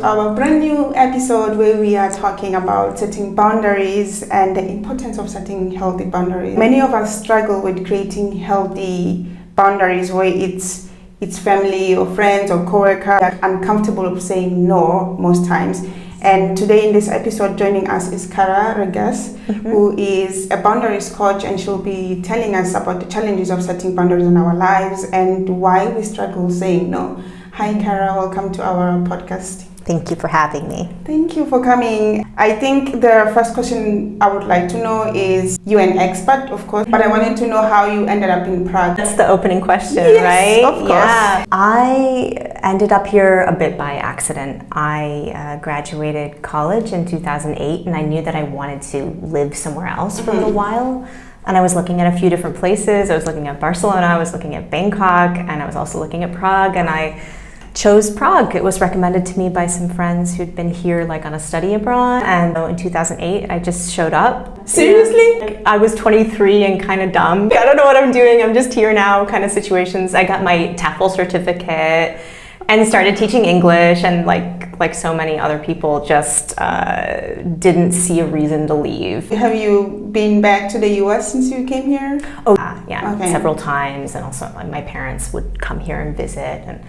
Our brand new episode where we are talking about setting boundaries and the importance of setting healthy boundaries. Many of us struggle with creating healthy boundaries where it's family or friends or coworkers are uncomfortable of saying no most times. And today in this episode, joining us is Regas, who is a boundaries coach, and she'll be telling us about the challenges of setting boundaries in our lives and why we struggle saying no. Hi, Kara. Welcome to our podcast. Thank you for having me. Thank you for coming. I think the first question I would like to know is, you're an expat, of course, but I wanted to know how you ended up in Prague. That's the opening question, yes, right? Of course. Yeah. I ended up here a bit by accident. I graduated college in 2008, and I knew that I wanted to live somewhere else for a little while. And I was looking at a few different places. I was looking at Barcelona, I was looking at Bangkok, and I was also looking at Prague, and I chose Prague. It was recommended to me by some friends who'd been here like on a study abroad, and in 2008 I just showed up. Seriously? I was 23 and kind of dumb. I don't know what I'm doing, I'm just here now kind of situations. I got my TEFL certificate and started teaching English, and like so many other people just didn't see a reason to leave. Have you been back to the US since you came here? Oh yeah, okay. Several times, and also my parents would come here and visit and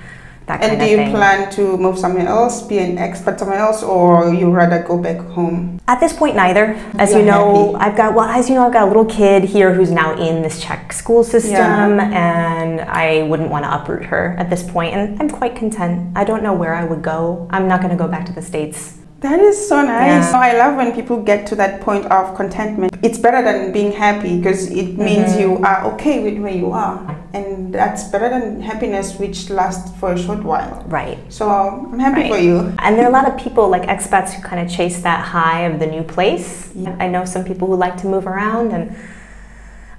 that and kind do of you thing. plan to move somewhere else, be an expat somewhere else, or you rather go back home? At this point, neither. As you know, I've got a little kid here who's now in this Czech school system, and I wouldn't want to uproot her at this point, and I'm quite content. I don't know where I would go. I'm not going to go back to the States. That is so nice. Yeah. I love when people get to that point of contentment. It's better than being happy, because it means you are okay with where you are. And that's better than happiness, which lasts for a short while. Right. So I'm happy for you. And there are a lot of people, like expats, who kind of chase that high of the new place. Yeah. I know some people who like to move around, and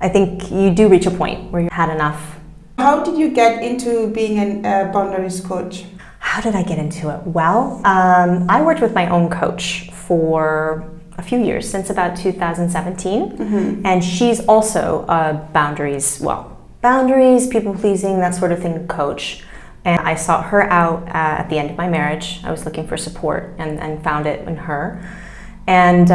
I think you do reach a point where you've had enough. How did you get into being a boundaries coach? How did I get into it? Well, I worked with my own coach for a few years, since about 2017, and she's also a boundaries, people-pleasing, that sort of thing coach. And I sought her out at the end of my marriage. I was looking for support and found it in her, and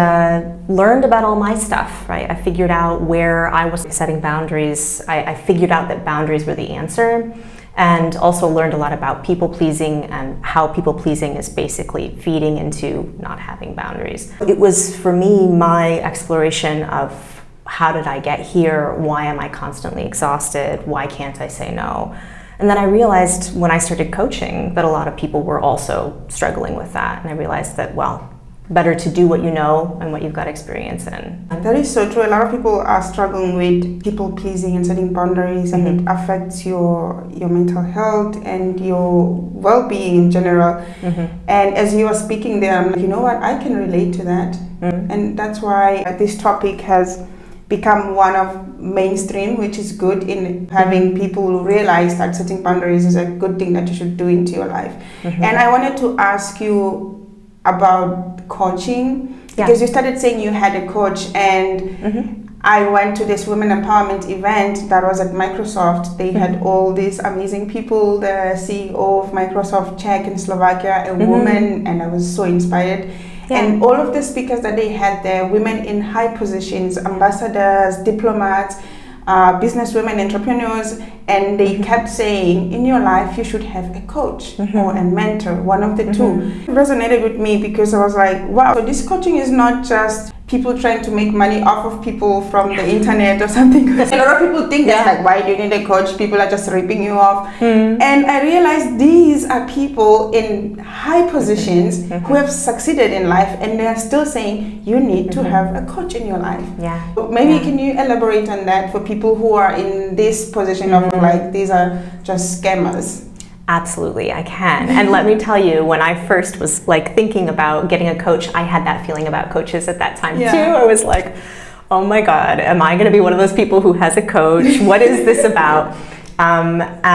learned about all my stuff, right? I figured out where I was setting boundaries. I figured out that boundaries were the answer, and also learned a lot about people-pleasing and how people-pleasing is basically feeding into not having boundaries. It was, for me, my exploration of how did I get here? Why am I constantly exhausted? Why can't I say no? And then I realized when I started coaching that a lot of people were also struggling with that. And I realized that, well, better to do what you know and what you've got experience in. That is so true. A lot of people are struggling with people pleasing and setting boundaries, and it affects your mental health and your well-being in general. And as you are speaking there, I'm like, you know what, I can relate to that. And that's why this topic has become one of mainstream, which is good in having people realize that setting boundaries is a good thing that you should do into your life. And I wanted to ask you about coaching, because you started saying you had a coach, and I went to this women empowerment event that was at Microsoft. They had all these amazing people, the CEO of Microsoft Czech and Slovakia, a woman, and I was so inspired. And all of the speakers that they had there, women in high positions, ambassadors, diplomats, businesswomen, entrepreneurs, and they kept saying, in your life you should have a coach or a mentor, one of the two. It resonated with me, because I was like, wow, so this coaching is not just people trying to make money off of people from the internet or something. A lot of people think that's like, why do you need a coach? People are just ripping you off. And I realized these are people in high positions who have succeeded in life, and they are still saying you need to have a coach in your life. So maybe can you elaborate on that for people who are in this position of like, these are just scammers? Absolutely, I can. And let me tell you, when I first was like thinking about getting a coach, I had that feeling about coaches at that time too. I was like, oh my God, am I gonna be one of those people who has a coach? What is this about?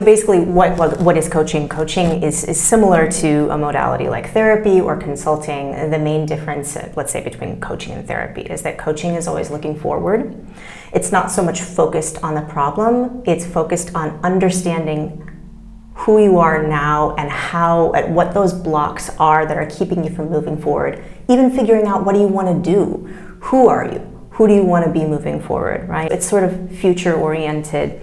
Basically, what is coaching? Coaching is similar to a modality like therapy or consulting. The main difference, let's say, between coaching and therapy is that coaching is always looking forward. It's not so much focused on the problem, it's focused on understanding who you are now and what those blocks are that are keeping you from moving forward. Even figuring out, what do you want to do? Who are you? Who do you want to be moving forward, right? It's sort of future oriented.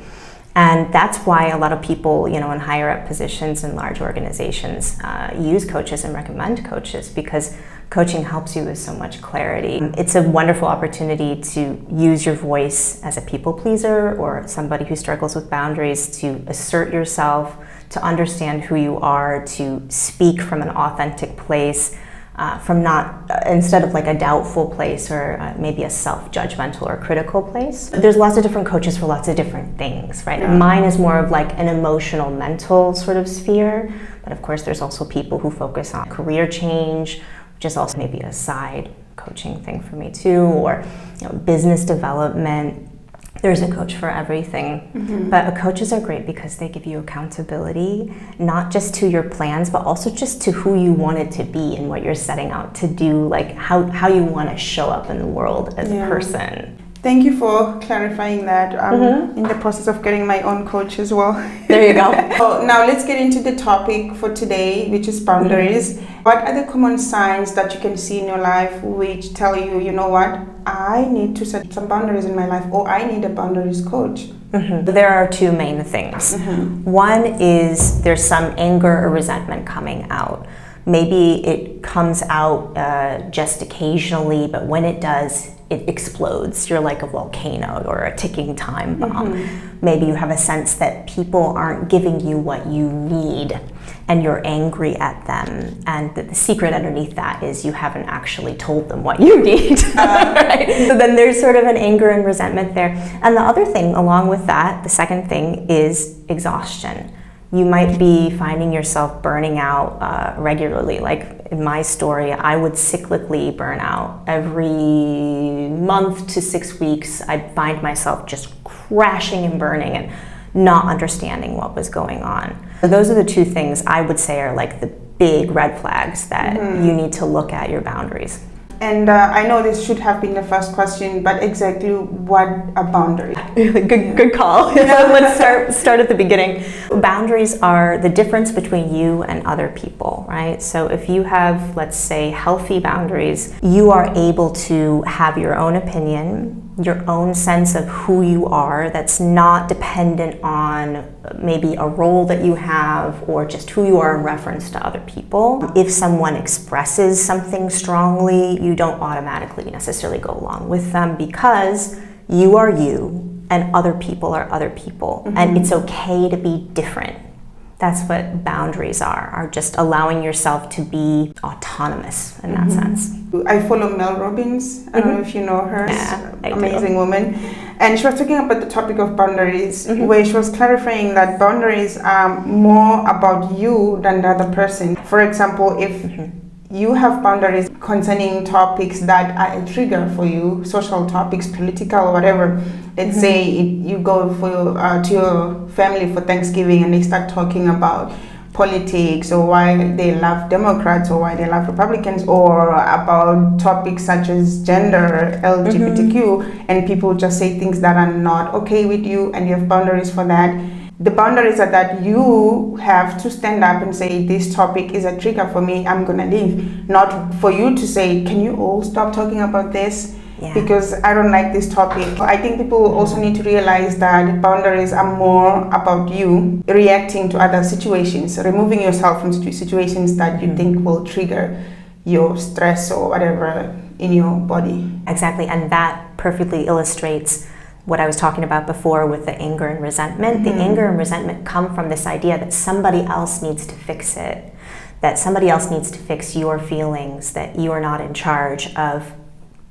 And that's why a lot of people, in higher up positions in large organizations use coaches and recommend coaches, because coaching helps you with so much clarity. It's a wonderful opportunity to use your voice as a people pleaser or somebody who struggles with boundaries, to assert yourself, to understand who you are, to speak from an authentic place, instead of like a doubtful place or maybe a self-judgmental or critical place. There's lots of different coaches for lots of different things, right? Yeah. Mine is more of like an emotional, mental sort of sphere, but of course there's also people who focus on career change, which is also maybe a side coaching thing for me too, or business development. There's a coach for everything. Mm-hmm. But coaches are great because they give you accountability, not just to your plans, but also just to who you want it to be and what you're setting out to do, like how you want to show up in the world as a person. Thank you for clarifying that. I'm in the process of getting my own coach as well. There you go. So now let's get into the topic for today, which is boundaries. Mm-hmm. What are the common signs that you can see in your life which tell you, you know what, I need to set some boundaries in my life, or I need a boundaries coach? Mm-hmm. There are two main things. Mm-hmm. One is there's some anger or resentment coming out. Maybe it comes out just occasionally, but when it does, it explodes. You're like a volcano or a ticking time bomb. Mm-hmm. Maybe you have a sense that people aren't giving you what you need, and you're angry at them. And the secret underneath that is you haven't actually told them what you need. Right? So then there's sort of an anger and resentment there. And the other thing along with that, the second thing, is exhaustion. You might be finding yourself burning out regularly. Like in my story, I would cyclically burn out. Every month to 6 weeks, I'd find myself just crashing and burning and not understanding what was going on. So those are the two things I would say are like the big red flags that you need to look at your boundaries. And I know this should have been the first question, but exactly what a boundary? Good call. Let's start at the beginning. Boundaries are the difference between you and other people, right? So if you have, let's say, healthy boundaries, you are able to have your own opinion, your own sense of who you are that's not dependent on maybe a role that you have or just who you are in reference to other people. If someone expresses something strongly, you don't automatically necessarily go along with them, because you are you and other people are other people. Mm-hmm. And it's okay to be different. That's what boundaries are just allowing yourself to be autonomous in that sense. I follow Mel Robbins. I don't know if you know her. Yeah, amazing woman. And she was talking about the topic of boundaries, where she was clarifying that boundaries are more about you than the other person. For example, if you have boundaries concerning topics that are a trigger for you, social topics, political, whatever. Let's say you go to your family for Thanksgiving and they start talking about politics or why they love Democrats or why they love Republicans, or about topics such as gender, LGBTQ, and people just say things that are not okay with you, and you have boundaries for that. The boundaries are that you have to stand up and say, this topic is a trigger for me, I'm gonna leave. Not for you to say, can you all stop talking about this? Yeah. Because I don't like this topic. I think people also need to realize that boundaries are more about you reacting to other situations, removing yourself from situations that you think will trigger your stress or whatever in your body. Exactly, and that perfectly illustrates what I was talking about before with the anger and resentment. The anger and resentment come from this idea that somebody else needs to fix it, that somebody else needs to fix your feelings, that you are not in charge of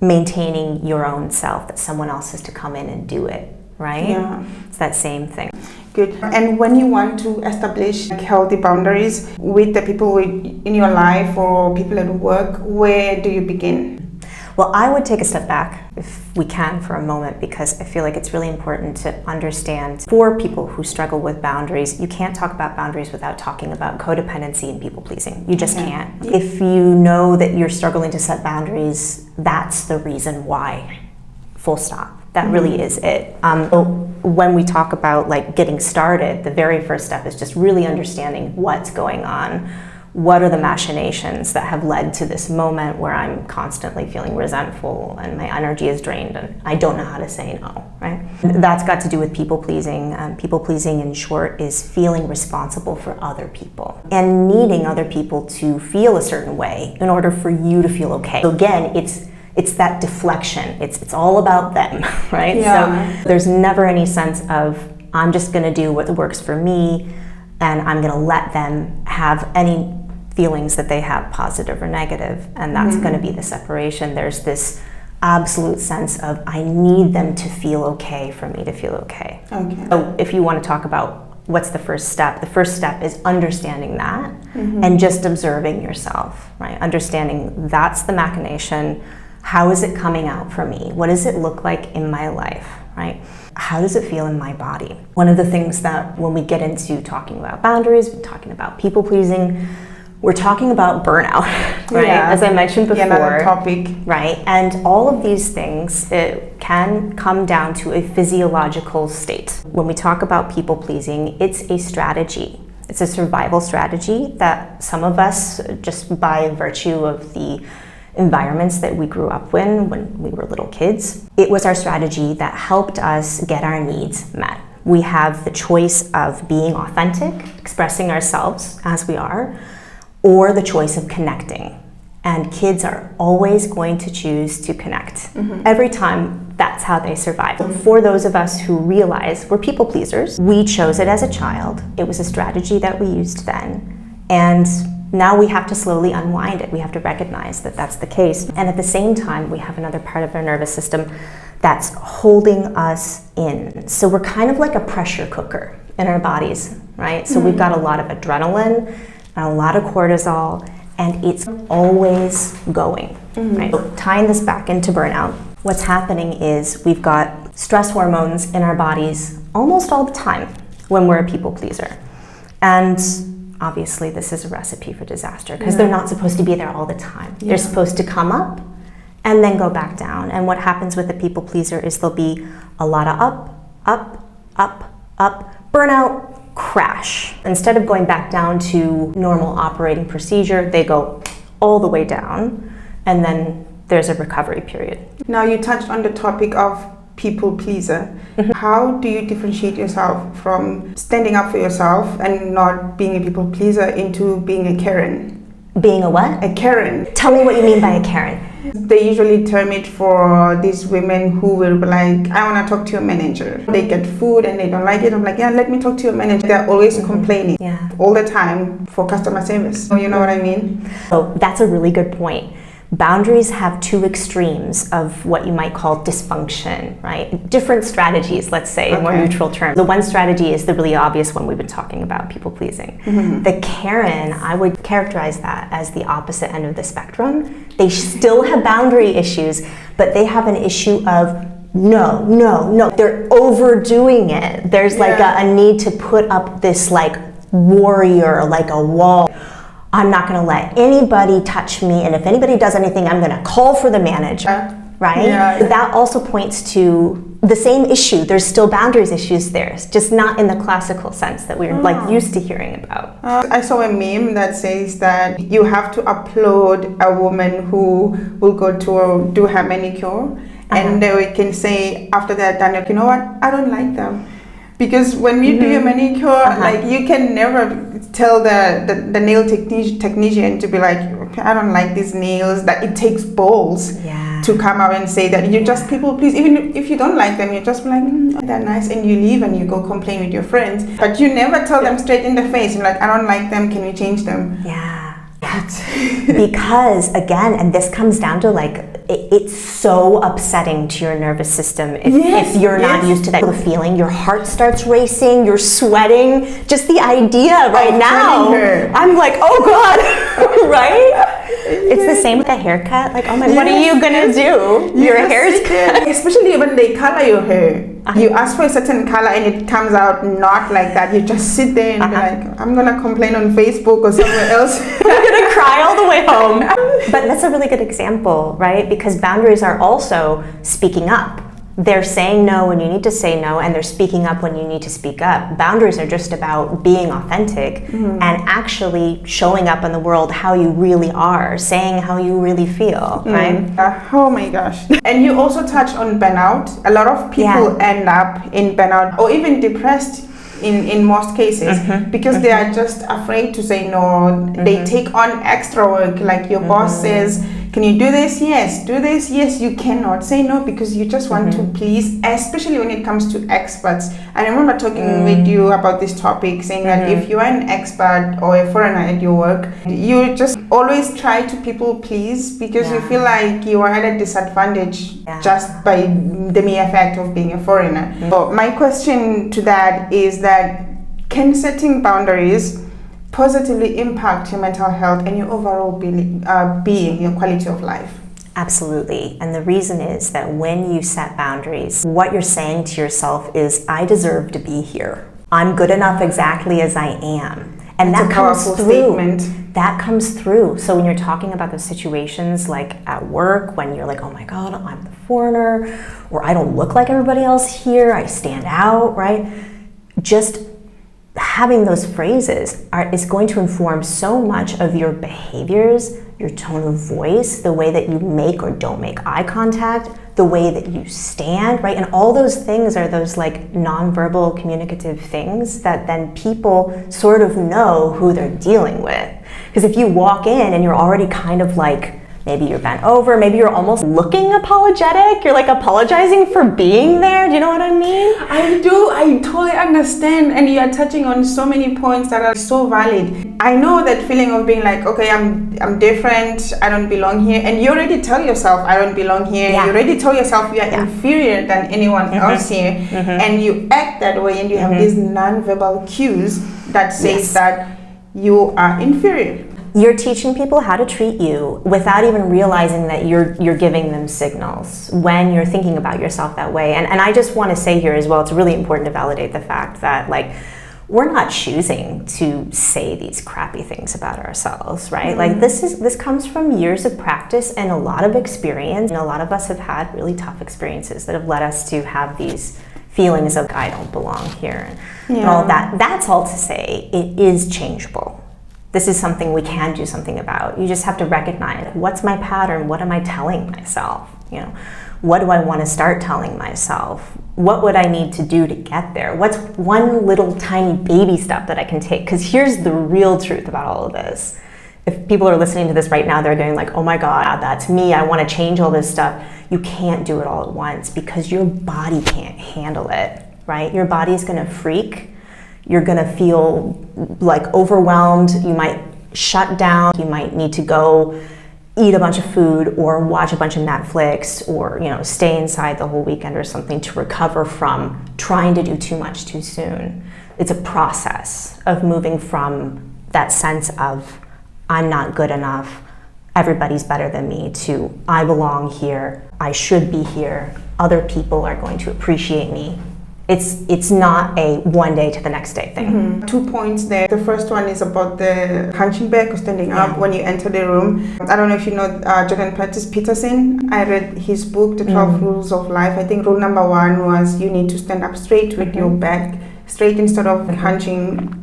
maintaining your own self, that someone else has to come in and do it, right? Yeah. It's that same thing. Good. And when you want to establish healthy boundaries with the people in your life or people at work, where do you begin? Well, I would take a step back, if we can, for a moment, because I feel like it's really important to understand, for people who struggle with boundaries, you can't talk about boundaries without talking about codependency and people pleasing. You just can't. If you know that you're struggling to set boundaries, that's the reason why. Full stop. That really is it. When we talk about like getting started, the very first step is just really understanding what's going on. What are the machinations that have led to this moment where I'm constantly feeling resentful and my energy is drained and I don't know how to say no, right? That's got to do with people pleasing. People pleasing, in short, is feeling responsible for other people and needing other people to feel a certain way in order for you to feel okay. So again, it's that deflection. It's all about them, right? Yeah. So there's never any sense of, I'm just gonna do what works for me and I'm gonna let them have any feelings that they have, positive or negative, and that's gonna be the separation. There's this absolute sense of, I need them to feel okay for me to feel okay. So if you wanna talk about what's the first step is understanding that and just observing yourself, right? Understanding that's the machination. How is it coming out for me? What does it look like in my life, right? How does it feel in my body? One of the things that when we get into talking about boundaries, we're talking about people pleasing, we're talking about burnout, right? Yeah. As I mentioned before, another topic, right? And all of these things, it can come down to a physiological state. When we talk about people pleasing, it's a strategy. It's a survival strategy that some of us, just by virtue of the environments that we grew up in when we were little kids, it was our strategy that helped us get our needs met. We have the choice of being authentic, expressing ourselves as we are, or the choice of connecting. And kids are always going to choose to connect. Every time, that's how they survive. For those of us who realize we're people pleasers, we chose it as a child. It was a strategy that we used then. And now we have to slowly unwind it. We have to recognize that that's the case. And at the same time, we have another part of our nervous system that's holding us in. So we're kind of like a pressure cooker in our bodies, right? So we've got a lot of adrenaline and a lot of cortisol, and it's always going, right? So tying this back into burnout, what's happening is we've got stress hormones in our bodies almost all the time when we're a people pleaser. And obviously this is a recipe for disaster because they're not supposed to be there all the time. They're supposed to come up and then go back down. And what happens with a people pleaser is there'll be a lot of up, burnout, crash. Instead of going back down to normal operating procedure, they go all the way down, and then there's a recovery period. Now you touched on the topic of people pleaser. How do you differentiate yourself from standing up for yourself and not being a people pleaser into being a Karen? Being a what? A Karen. Tell me what you mean by a Karen. They usually term it for these women who will be like, I want to talk to your manager. They get food and they don't like it. I'm like, yeah, let me talk to your manager. They're always complaining all the time for customer service. So you know what I mean? So that's a really good point. Boundaries have two extremes of what you might call dysfunction, right? Different strategies, let's say, in more neutral terms. The one strategy is the really obvious one we've been talking about, people pleasing. The Karen, I would characterize that as the opposite end of the spectrum. They still have boundary issues, but they have an issue of no. They're overdoing it. There's like a need to put up this like warrior, like a wall. I'm not going to let anybody touch me, and if anybody does anything, I'm going to call for the manager, right? Yeah. That also points to the same issue. There's still boundaries issues there, it's just not in the classical sense that we're like used to hearing about. I saw a meme that says that you have to applaud a woman who will go to do her manicure, and they can say after they're done, like, you know what, I don't like them. Because when you do your manicure, like you can never tell the nail technician to be like, okay, I don't like these nails. That it takes balls to come out and say that you just people please. Even if you don't like them, you just be like, they're nice, and you leave and you go complain with your friends. But you never tell them straight in the face. You're like, I don't like them. Can we change them? Because again, and this comes down to like, it's so upsetting to your nervous system if you're not used to that feeling. Your heart starts racing, you're sweating. Just the idea right now, I'm like, oh God, right? It's the same with a haircut. Like, oh my, what are you gonna do? Your hair's cut. Especially when they color your hair. You ask for a certain color and it comes out not like that. You just sit there and be like, I'm gonna complain on Facebook or somewhere else. I'm gonna cry all the way home. But that's a really good example, right? Because boundaries are also speaking up. They're saying no when you need to say no, and they're speaking up when you need to speak up. Boundaries are just about being authentic and actually showing up in the world how you really are, saying how you really feel, right? Oh my gosh. And you also touched on burnout. A lot of people end up in burnout or even depressed in most cases because they are just afraid to say no. They take on extra work, like your boss says, can you do this? Yes. Do this? Yes. You cannot say no because you just want to please, especially when it comes to expats. I remember talking with you about this topic, saying that if you are an expat or a foreigner at your work, you just always try to people please because you feel like you are at a disadvantage just by the mere fact of being a foreigner. So my question to that is that, can setting boundaries positively impact your mental health and your overall being, your quality of life? Absolutely. And the reason is that when you set boundaries, what you're saying to yourself is, I deserve to be here. I'm good enough exactly as I am. And that comes through. Statement. That comes through. So when you're talking about those situations like at work, when you're like, oh my God, I'm the foreigner, or I don't look like everybody else here, I stand out, right? Just having those phrases is going to inform so much of your behaviors, your tone of voice, the way that you make or don't make eye contact, the way that you stand, right? And all those things are those like nonverbal communicative things that then people sort of know who they're dealing with. Because if you walk in and you're already kind of like, maybe you're bent over, maybe you're almost looking apologetic, you're like apologizing for being there, do you know what I mean? I do, I totally understand, and you are touching on so many points that are so valid. I know that feeling of being like, okay, I'm different, I don't belong here, and you already tell yourself I don't belong here, you already tell yourself you are inferior than anyone else here, and you act that way, and you have these non-verbal cues that says that you are inferior. You're teaching people how to treat you without even realizing that you're giving them signals when you're thinking about yourself that way. And I just want to say here as well, it's really important to validate the fact that like we're not choosing to say these crappy things about ourselves, right? Like this comes from years of practice and a lot of experience. And a lot of us have had really tough experiences that have led us to have these feelings of I don't belong here and all that. That's all to say it is changeable. This is something we can do something about. You just have to recognize, what's my pattern? What am I telling myself? You know, what do I want to start telling myself? What would I need to do to get there? What's one little tiny baby step that I can take? Because here's the real truth about all of this. If people are listening to this right now, they're going like, oh my God, that's me. I want to change all this stuff. You can't do it all at once because your body can't handle it, right? Your body's going to freak. You're gonna feel like overwhelmed, you might shut down, you might need to go eat a bunch of food or watch a bunch of Netflix or stay inside the whole weekend or something to recover from trying to do too much too soon. It's a process of moving from that sense of I'm not good enough, everybody's better than me, to I belong here, I should be here, other people are going to appreciate me. It's not a one day to the next day thing. 2 points there. The first one is about the hunching back or standing up when you enter the room. I don't know if you know Jordan Peterson. I read his book, The 12 Rules of Life. I think rule number 1 was you need to stand up straight with your back straight instead of hunching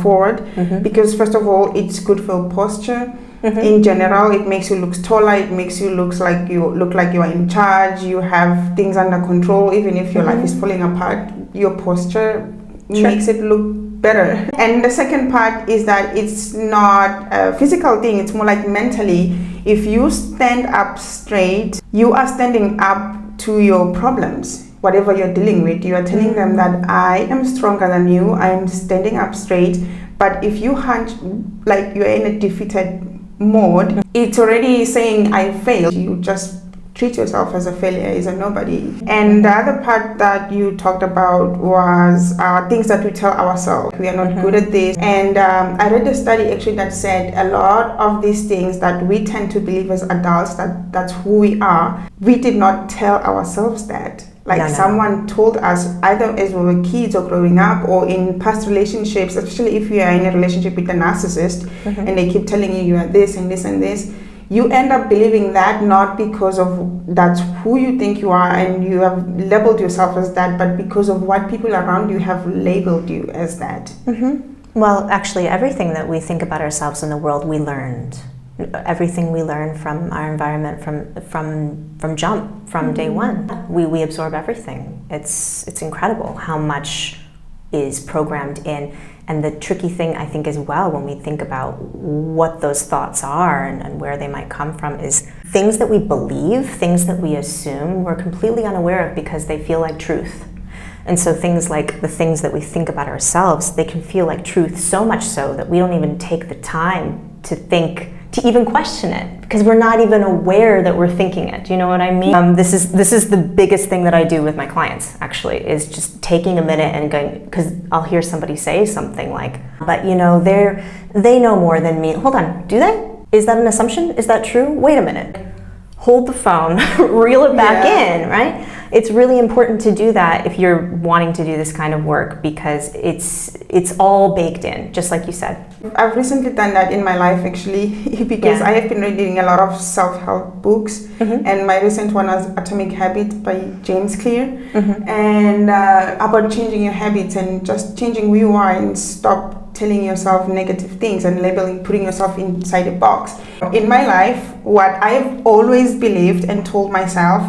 forward, because first of all, it's good for posture. In general, it makes you look taller, it makes you look like you are in charge, you have things under control. Even if your life is falling apart, your posture makes it look better. And the second part is that it's not a physical thing, it's more like mentally. If you stand up straight, you are standing up to your problems. Whatever you're dealing with, you are telling them that I am stronger than you, I am standing up straight. But if you hunch like you're in a defeated mode, it's already saying I failed. You just treat yourself as a failure, as a nobody. And the other part that you talked about was things that we tell ourselves. We are not good at this. And I read a study actually that said a lot of these things that we tend to believe as adults, that's who we are, we did not tell ourselves that. Like someone told us either as we were kids or growing up or in past relationships, especially if you are in a relationship with a narcissist and they keep telling you are this and this and this, you end up believing that, not because of that's who you think you are and you have labeled yourself as that, but because of what people around you have labeled you as that. Well, actually, everything that we think about ourselves in the world, we learned. Everything we learn from our environment, from day one. We absorb everything. It's incredible how much is programmed in. And the tricky thing, I think, as well, when we think about what those thoughts are and where they might come from, is things that we believe, things that we assume, we're completely unaware of because they feel like truth. And so things like the things that we think about ourselves, they can feel like truth, so much so that we don't even take the time to think, to even question it, because we're not even aware that we're thinking it. Do you know what I mean? This is the biggest thing that I do with my clients, actually, is just taking a minute and going, because I'll hear somebody say something like, but you know, they know more than me. Hold on, do they? Is that an assumption? Is that true? Wait a minute. Hold the phone, reel it back in, right? It's really important to do that if you're wanting to do this kind of work, because it's all baked in, just like you said. I've recently done that in my life, actually, because I have been reading a lot of self-help books, and my recent one was Atomic Habits by James Clear, and about changing your habits and just changing who you are and stop telling yourself negative things and putting yourself inside a box. In my life, what I've always believed and told myself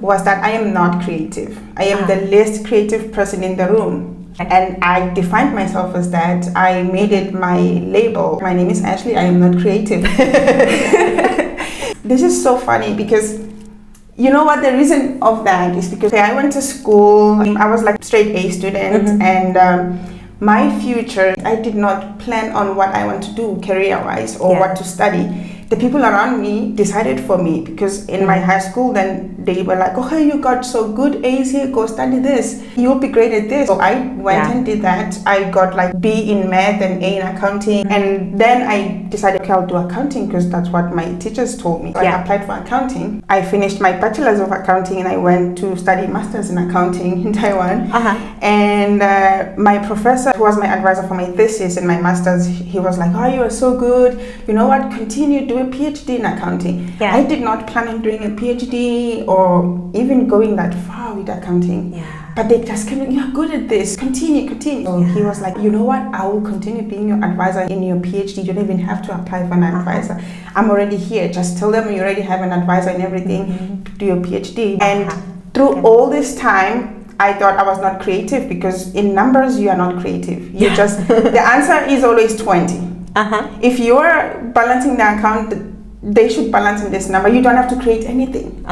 was that I am not creative. I am the least creative person in the room. And I defined myself as that. I made it my label. My name is Ashley, I am not creative. This is so funny because you know what the reason of that is, because I went to school, I was like straight A student, and my future, I did not plan on what I want to do career-wise or what to study. The people around me decided for me, because in my high school, then they were like, okay, you got so good A's here, go study this. You'll be great at this. So I went and did that. I got like B in math and A in accounting. And then I decided, okay, I'll do accounting because that's what my teachers told me. So I applied for accounting. I finished my bachelor's of accounting and I went to study master's in accounting in Taiwan. And my professor, who was my advisor for my thesis and my master's, he was like, oh, you are so good. You know what? Continue, do a PhD in accounting. I did not plan on doing a PhD or even going that far with accounting. But they just came, you're good at this, continue. So he was like, you know what, I will continue being your advisor in your PhD. You don't even have to apply for an advisor. I'm already here. Just tell them you already have an advisor and everything to do your PhD. And through all this time, I thought I was not creative, because in numbers, you are not creative. You just, the answer is always 20. If you're balancing the account, they should balance in this number. You don't have to create anything.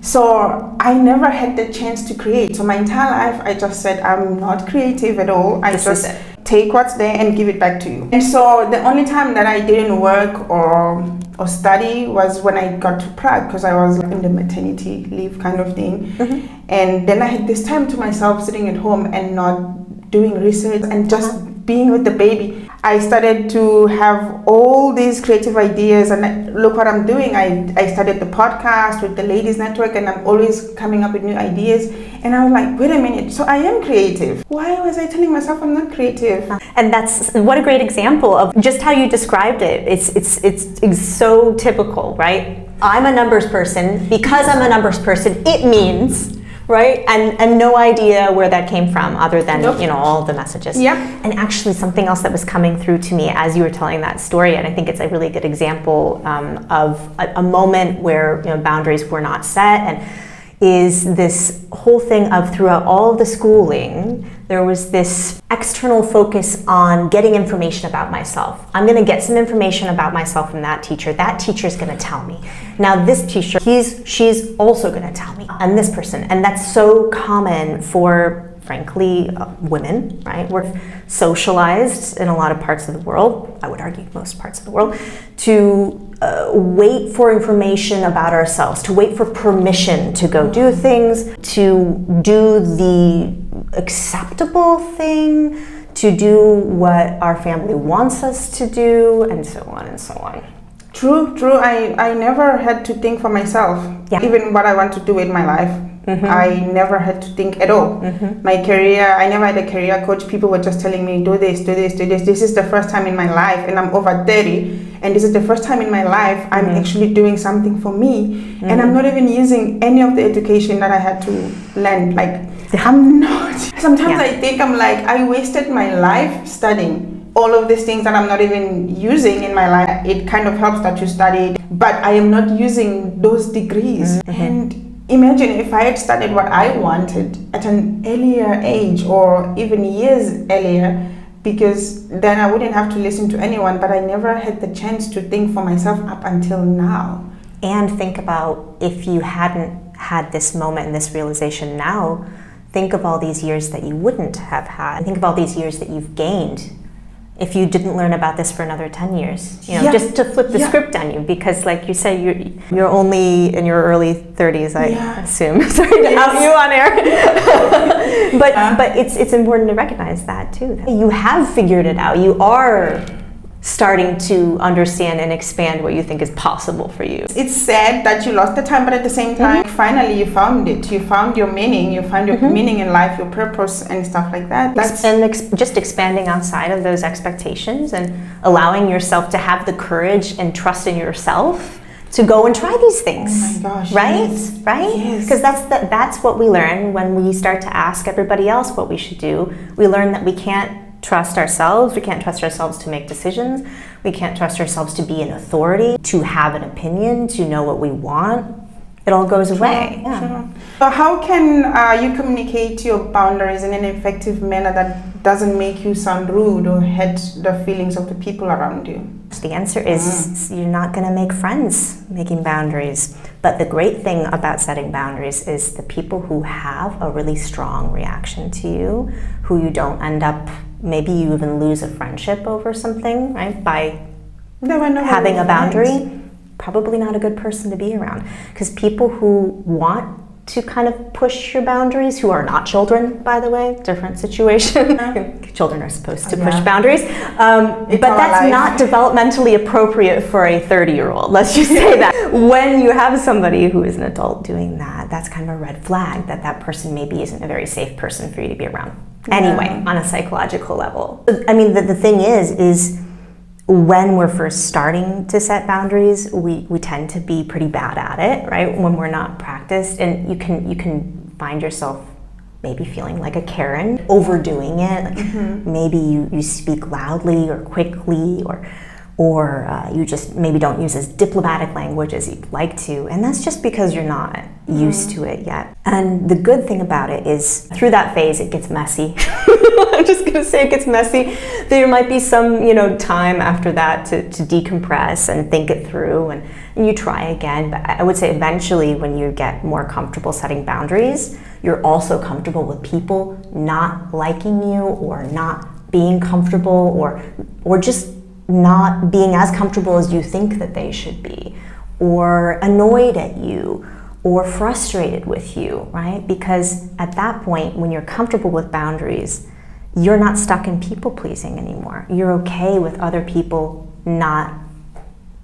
So I never had the chance to create. So my entire life, I just said, I'm not creative at all. I just take what's there and give it back to you. And so the only time that I didn't work or study was when I got to Prague, because I was in the maternity leave kind of thing. And then I had this time to myself sitting at home and not doing research and just being with the baby. I started to have all these creative ideas, and look what I'm doing. I started the podcast with the Ladies Network, and I'm always coming up with new ideas. And I was like, wait a minute, so I am creative. Why was I telling myself I'm not creative? And that's what a great example of just how you described it. It's so typical, right? I'm a numbers person. Because I'm a numbers person, it means, right? And no idea where that came from, other than you know, all the messages. And actually, something else that was coming through to me as you were telling that story, and I think it's a really good example of a moment where, you know, boundaries were not set, and is this whole thing of throughout all of the schooling, there was this external focus on getting information about myself. I'm going to get some information about myself from that teacher. That teacher's going to tell me. Now this teacher, she's also going to tell me. And this person. And that's so common for, frankly, women, right? We're socialized in a lot of parts of the world, I would argue most parts of the world, to wait for information about ourselves, to wait for permission to go do things, to do the acceptable thing, to do what our family wants us to do, and so on and so on. True. I never had to think for myself, even what I want to do in my life. I never had to think at all. My career, I never had a career coach. People were just telling me, do this, do this, do this. This is the first time in my life, and I'm over 30, and this is the first time in my life I'm actually doing something for me, and I'm not even using any of the education that I had to learn. Like, I'm not. Sometimes I think I'm like, I wasted my life studying all of these things that I'm not even using in my life. It kind of helps that you studied, but I am not using those degrees. And imagine if I had studied what I wanted at an earlier age, or even years earlier, because then I wouldn't have to listen to anyone, but I never had the chance to think for myself up until now. And think about, if you hadn't had this moment and this realization now, think of all these years that you wouldn't have had. Think of all these years that you've gained if you didn't learn about this for another 10 years, just to flip the script on you, because like you say, you're only in your early 30s, I assume. Sorry to out you on air. but it's important to recognize that too. You have figured it out. You are starting to understand and expand what you think is possible for you. It's sad that you lost the time, but at the same time, finally you found it. You found your meaning. You found your meaning in life, your purpose, and stuff like that. Just expanding outside of those expectations and allowing yourself to have the courage and trust in yourself to go and try these things. Oh my gosh! Right? Yes. Right? Yes. Because that's what we learn when we start to ask everybody else what we should do. We learn that we can't trust ourselves. We can't trust ourselves to make decisions. We can't trust ourselves to be an authority, to have an opinion, to know what we want. It all goes away. Sure. So how can you communicate your boundaries in an effective manner that doesn't make you sound rude or hurt the feelings of the people around you? The answer is you're not going to make friends making boundaries. But the great thing about setting boundaries is the people who have a really strong reaction to you, who you don't end up, maybe you even lose a friendship over something, right? By having a boundary, probably not a good person to be around. Because people who want to kind of push your boundaries, who are not children, by the way, different situation. Children are supposed to push boundaries, but that's not developmentally appropriate for a 30-year-old. Let's just say that. When you have somebody who is an adult doing that, that's kind of a red flag that that person maybe isn't a very safe person for you to be around. Anyway, on a psychological level. I mean, the thing is when we're first starting to set boundaries, we tend to be pretty bad at it, right? When we're not practiced, and you can find yourself maybe feeling like a Karen, overdoing it. Like maybe you speak loudly or quickly, or you just maybe don't use as diplomatic language as you'd like to, and that's just because you're not used to it yet. And the good thing about it is, through that phase, it gets messy. I'm just gonna say it gets messy. There might be some, time after that to decompress and think it through, and you try again. But I would say eventually, when you get more comfortable setting boundaries, you're also comfortable with people not liking you, or not being comfortable, or just not being as comfortable as you think that they should be, or annoyed at you, or frustrated with you, right? Because at that point, when you're comfortable with boundaries, you're not stuck in people pleasing anymore. You're okay with other people not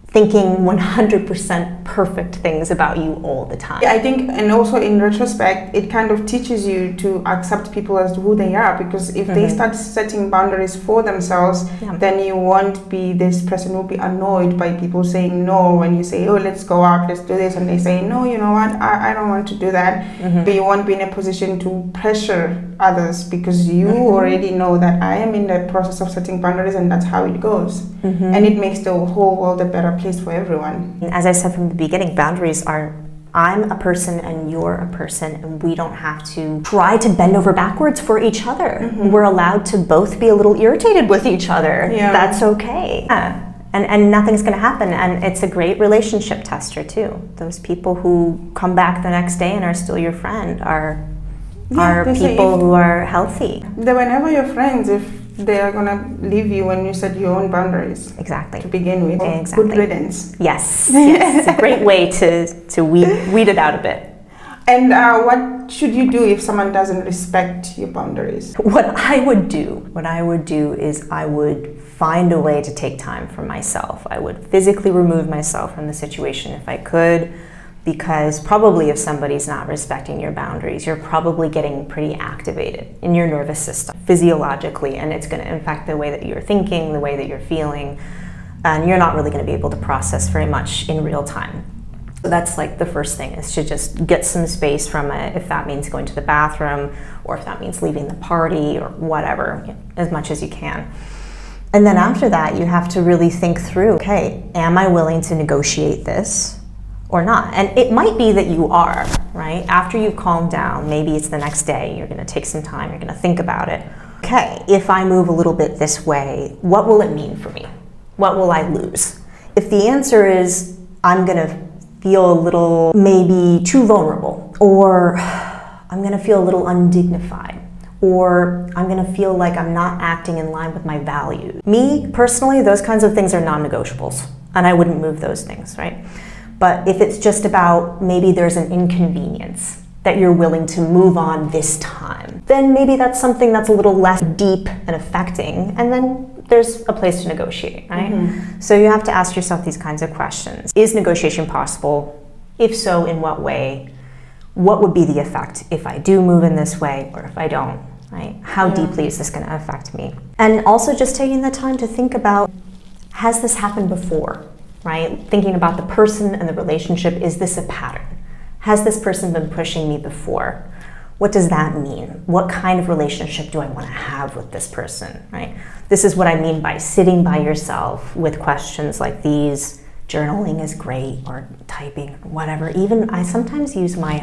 thinking 100% perfect things about you all the time. I think, and also in retrospect, it kind of teaches you to accept people as who they are, because if they start setting boundaries for themselves, then you won't be this person who will be annoyed by people saying no when you say, oh, let's go out, let's do this, and they say, no, you know what, I don't want to do that. But you won't be in a position to pressure others, because you already know that I am in the process of setting boundaries, and that's how it goes. And it makes the whole world a better place for everyone. As I said from the beginning, boundaries are, I'm a person and you're a person, and we don't have to try to bend over backwards for each other. We're allowed to both be a little irritated with each other. That's okay. And nothing's going to happen, and it's a great relationship tester too. Those people who come back the next day and are still your friend are people who are healthy. They were never your friends if they are gonna leave you when you set your own boundaries. Exactly. To begin with. Exactly. Good riddance. Yes. It's a great way to weed it out a bit. And what should you do if someone doesn't respect your boundaries? What I would do is I would find a way to take time for myself. I would physically remove myself from the situation if I could. because probably if somebody's not respecting your boundaries, you're probably getting pretty activated in your nervous system physiologically, and it's going to affect the way that you're thinking, the way that you're feeling, and you're not really going to be able to process very much in real time. So that's like the first thing, is to just get some space from it, if that means going to the bathroom or if that means leaving the party or whatever, as much as you can. And then after that, you have to really think through, okay, am I willing to negotiate this or not? And it might be that you are, right? After you've calmed down, maybe it's the next day, you're going to take some time, you're going to think about it. Okay, if I move a little bit this way, what will it mean for me? What will I lose? If the answer is, I'm going to feel a little maybe too vulnerable, or I'm going to feel a little undignified, or I'm going to feel like I'm not acting in line with my values. Me, personally, those kinds of things are non-negotiables, and I wouldn't move those things, right? But if it's just about maybe there's an inconvenience that you're willing to move on this time, then maybe that's something that's a little less deep and affecting, and then there's a place to negotiate, right? Mm-hmm. So you have to ask yourself these kinds of questions. Is negotiation possible? If so, in what way? What would be the effect if I do move in this way or if I don't, right? How deeply is this going to affect me? And also just taking the time to think about, has this happened before, right? Thinking about the person and the relationship, is this a pattern? Has this person been pushing me before? What does that mean? What kind of relationship do I want to have with this person, right? This is what I mean by sitting by yourself with questions like these. Journaling is great, or typing, or whatever. Even I sometimes use my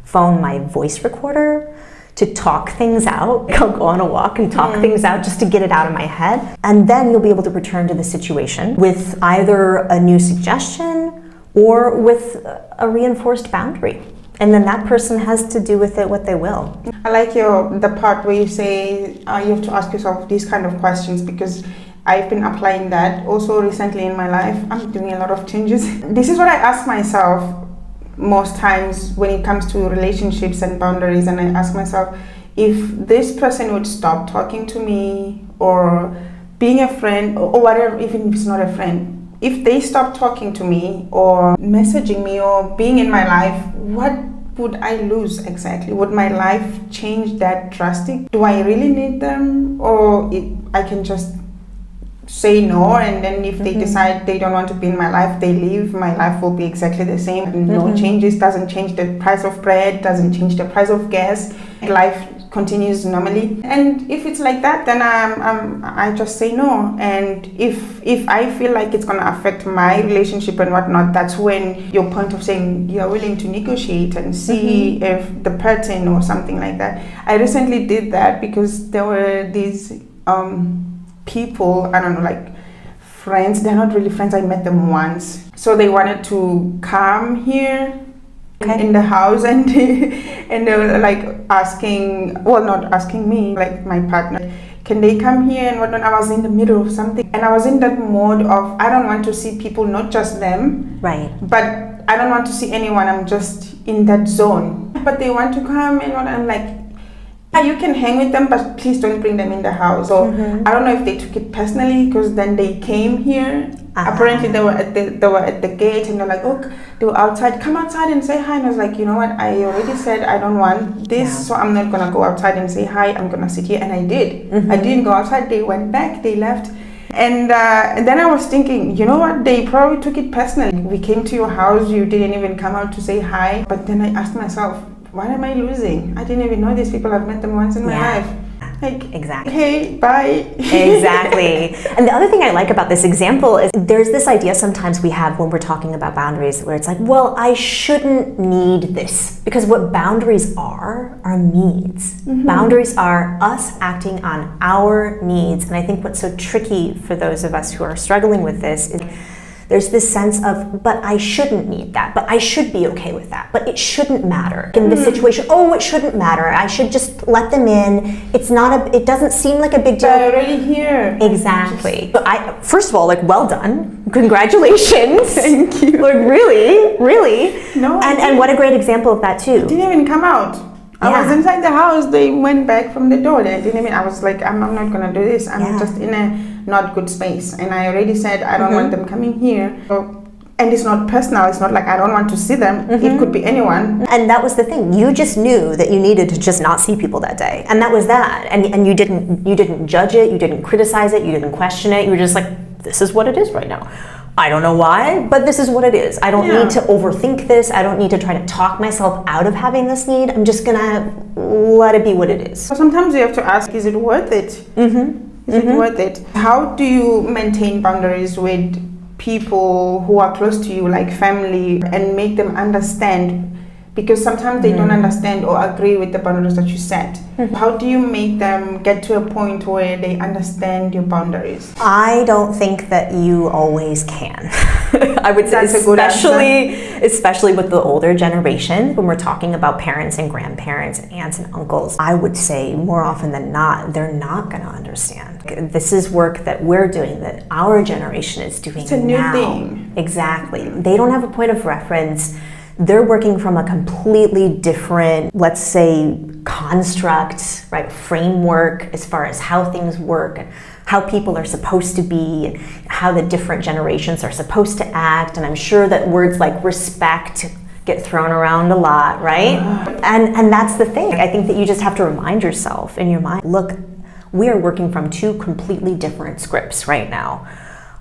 phone, my voice recorder, to talk things out. I'll go on a walk and talk things out just to get it out of my head. And then you'll be able to return to the situation with either a new suggestion or with a reinforced boundary. And then that person has to do with it what they will. I like the part where you say you have to ask yourself these kind of questions, because I've been applying that also recently in my life. I'm doing a lot of changes. This is what I ask myself most times when it comes to relationships and boundaries, and I ask myself, if this person would stop talking to me or being a friend or whatever, even if it's not a friend, if they stop talking to me or messaging me or being in my life, what would I lose exactly? Would my life change that drastic? Do I really need them? Or I can just say no, and then if they decide they don't want to be in my life, they leave, my life will be exactly the same. No changes, doesn't change the price of bread, doesn't change the price of gas. Life continues normally. And if it's like that, then I just say no. And if I feel like it's going to affect my relationship and whatnot, that's when your point of saying you're willing to negotiate and see if the person or something like that. I recently did that because there were these people, I don't know, like friends, they're not really friends, I met them once. So they wanted to come here in the house, and they were like asking, well, not asking me, like my partner, can they come here and whatnot. I was in the middle of something, and I was in that mode of, I don't want to see people, not just them, right? But I don't want to see anyone, I'm just in that zone. But they want to come, and I'm like, yeah, you can hang with them, but please don't bring them in the house. So I don't know if they took it personally, because then they came here. Apparently they were at the gate, and they're like, oh, they were outside, come outside and say hi. And I was like, you know what, I already said I don't want this, so I'm not gonna go outside and say hi, I'm gonna sit here. And I did. I didn't go outside, they went back, they left. And then I was thinking, you know what, they probably took it personally. We came to your house, you didn't even come out to say hi. But then I asked myself, what am I losing? I didn't even know these people. I've met them once in my life. Like, exactly. Okay, bye. Exactly. And the other thing I like about this example is there's this idea sometimes we have when we're talking about boundaries where it's like, well, I shouldn't need this. Because what boundaries are needs. Boundaries are us acting on our needs. And I think what's so tricky for those of us who are struggling with this is there's this sense of, but I shouldn't need that, but I should be okay with that, but it shouldn't matter in this situation. Oh, it shouldn't matter. I should just let them in. It's not it doesn't seem like a big deal. They're already here. Exactly. But first of all, like, well done. Congratulations. Thank you. Like, really. No. And what a great example of that too. It didn't even come out. I was inside the house. They went back from the door. They didn't even. I was like, I'm not gonna do this. I'm just in a not good space, and I already said I don't want them coming here. So And it's not personal. It's not like I don't want to see them. It could be anyone. And that was the thing. You just knew that you needed to just not see people that day. And that was that. And you didn't judge it, you didn't criticize it, you didn't question it. You were just like, this is what it is right now. I don't know why, but this is what it is. I don't need to overthink this. I don't need to try to talk myself out of having this need. I'm just gonna let it be what it is. So sometimes you have to ask, is it worth it? Is it worth it? How do you maintain boundaries with people who are close to you, like family, and make them understand? Because sometimes they don't understand or agree with the boundaries that you set. How do you make them get to a point where they understand your boundaries? I don't think that you always can. I would say, That's a good answer. especially with the older generation, when we're talking about parents and grandparents and aunts and uncles, I would say more often than not, they're not going to understand. This is work that we're doing, that our generation is doing now. It's a new thing. Exactly. They don't have a point of reference. They're working from a completely different, let's say, construct, right, framework as far as how things work and how people are supposed to be and how the different generations are supposed to act. And I'm sure that words like respect get thrown around a lot, right? And that's the thing. I think that you just have to remind yourself in your mind, look, we are working from two completely different scripts right now.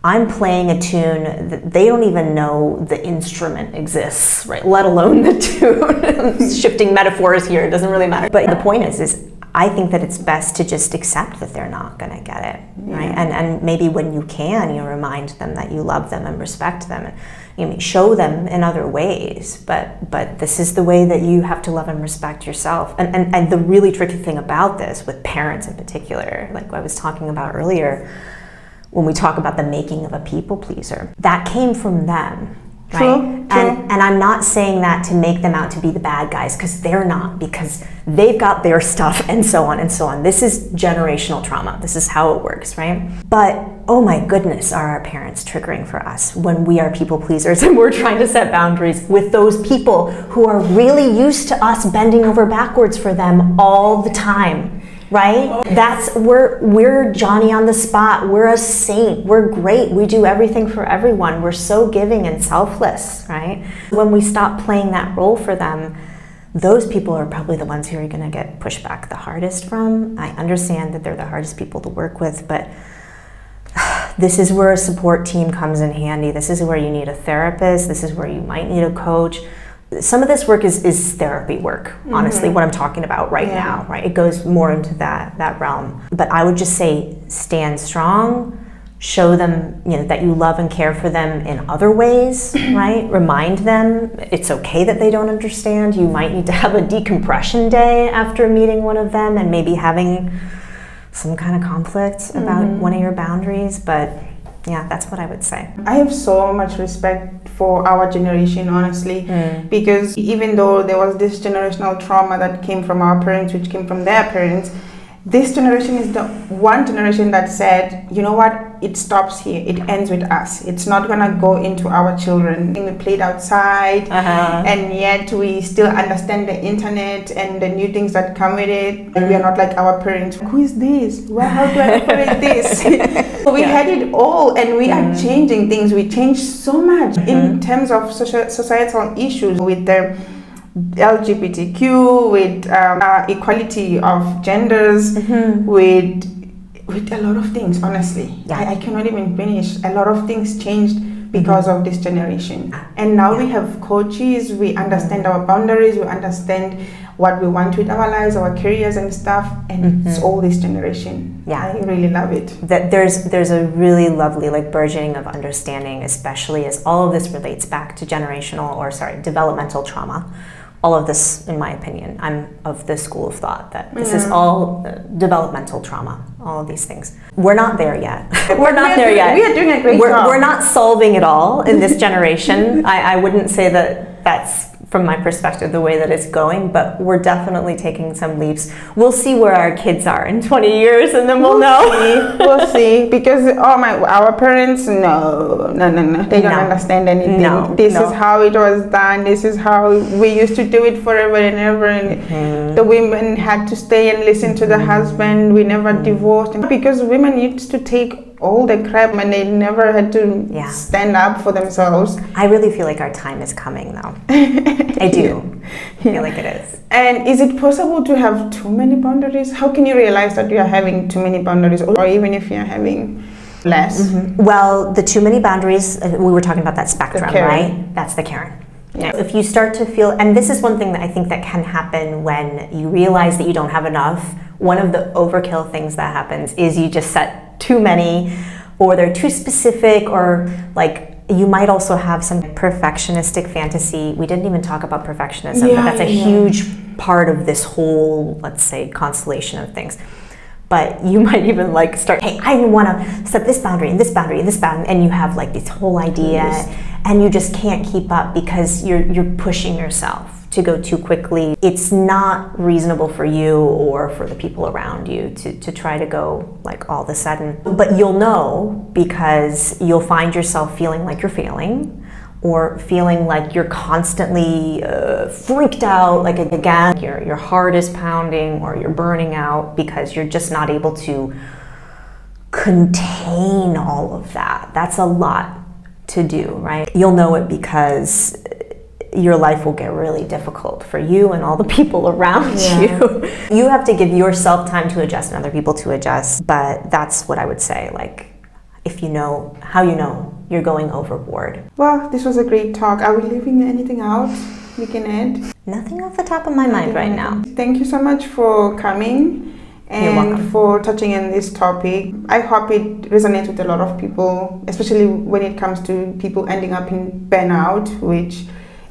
I'm playing a tune that they don't even know the instrument exists, right? Let alone the tune. Shifting metaphors here, it doesn't really matter. But the point is I think that it's best to just accept that they're not gonna get it, right? And maybe when you can, you remind them that you love them and respect them. And you show them in other ways, but this is the way that you have to love and respect yourself. And the really tricky thing about this, with parents in particular, like I was talking about earlier, when we talk about the making of a people pleaser, that came from them, right? True. And I'm not saying that to make them out to be the bad guys, because they're not, because they've got their stuff and so on and so on. This is generational trauma. This is how it works, right? But oh my goodness, are our parents triggering for us when we are people pleasers and we're trying to set boundaries with those people who are really used to us bending over backwards for them all the time. Right? We're Johnny on the spot. We're a saint. We're great. We do everything for everyone. We're so giving and selfless, right? When we stop playing that role for them, those people are probably the ones who are going to get pushed back the hardest from. I understand that they're the hardest people to work with, but this is where a support team comes in handy. This is where you need a therapist. This is where you might need a coach. Some of this work is therapy work, honestly, what I'm talking about right now, right? It goes more into that realm. But I would just say stand strong, show them that you love and care for them in other ways, right? Remind them it's okay that they don't understand. You might need to have a decompression day after meeting one of them and maybe having some kind of conflict about one of your boundaries, but yeah, that's what I would say. I have so much respect for our generation, honestly, because even though there was this generational trauma that came from our parents, which came from their parents, this generation is the one generation that said, you know what, it stops here, it ends with us. It's not gonna go into our children. We played outside, and yet we still understand the internet and the new things that come with it. And we are not like our parents. Who is this? How do I operate this? We had it all, and we are changing things. We changed so much in terms of societal issues with the LGBTQ, with equality of genders, with a lot of things, honestly. I cannot even finish. A lot of things changed because of this generation. And now we have coaches, we understand our boundaries, we understand what we want with our lives, our careers and stuff, and it's all this generation. I really love it. That there's a really lovely burgeoning of understanding, especially as all of this relates back to developmental trauma. All of this, in my opinion, I'm of this school of thought that this is all developmental trauma, all of these things. We're not there yet. We're not there yet. We are doing a great job. We're not solving it all in this generation. I wouldn't say that that's, from my perspective, the way that it's going, but we're definitely taking some leaps. We'll see where our kids are in 20 years, and then we'll know. We'll see, because our parents, no, they don't understand anything. This is how it was done. This is how we used to do it forever and ever, and the women had to stay and listen to the husband. We never divorced, because women used to take all the crap and they never had to stand up for themselves. I really feel like our time is coming though. I do feel like it is. And is it possible to have too many boundaries? How can you realize that you are having too many boundaries, or even if you're having less? Well, the too many boundaries, we were talking about that spectrum, right? That's the Karen. Yeah. If you start to feel, and this is one thing that I think that can happen when you realize that you don't have enough, one of the overkill things that happens is you just set too many, or they're too specific, or like you might also have some perfectionistic fantasy. We didn't even talk about perfectionism, but that's a huge part of this whole, let's say, constellation of things. But you might even like start, hey, I want to set this boundary and this boundary and this boundary, and you have like this whole idea, and you just can't keep up because you're pushing yourself to go too quickly. It's not reasonable for you or for the people around you to try to go like all of a sudden. But you'll know because you'll find yourself feeling like you're failing, or feeling like you're constantly freaked out, like again, your heart is pounding or you're burning out because you're just not able to contain all of that. That's a lot to do, right? You'll know it because your life will get really difficult for you and all the people around you. You have to give yourself time to adjust and other people to adjust, but that's what I would say, like, if you know how you know you're going overboard. Well, this was a great talk. Are we leaving anything out we can add? Nothing off the top of my mind right now. Thank you so much for coming and for touching on this topic. I hope it resonates with a lot of people, especially when it comes to people ending up in burnout, which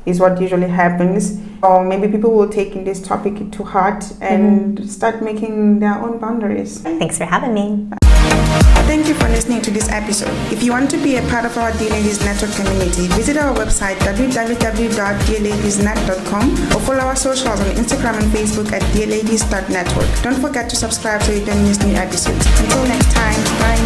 is what usually happens. Or maybe people will take in this topic to heart and start making their own boundaries. Thanks for having me. Thank you for listening to this episode. If you want to be a part of our Dear Ladies Network community, visit our website www.dearladiesnet.com or follow our socials on Instagram and Facebook at dearladies.network. Don't forget to subscribe so you don't miss new episodes. Until next time, bye.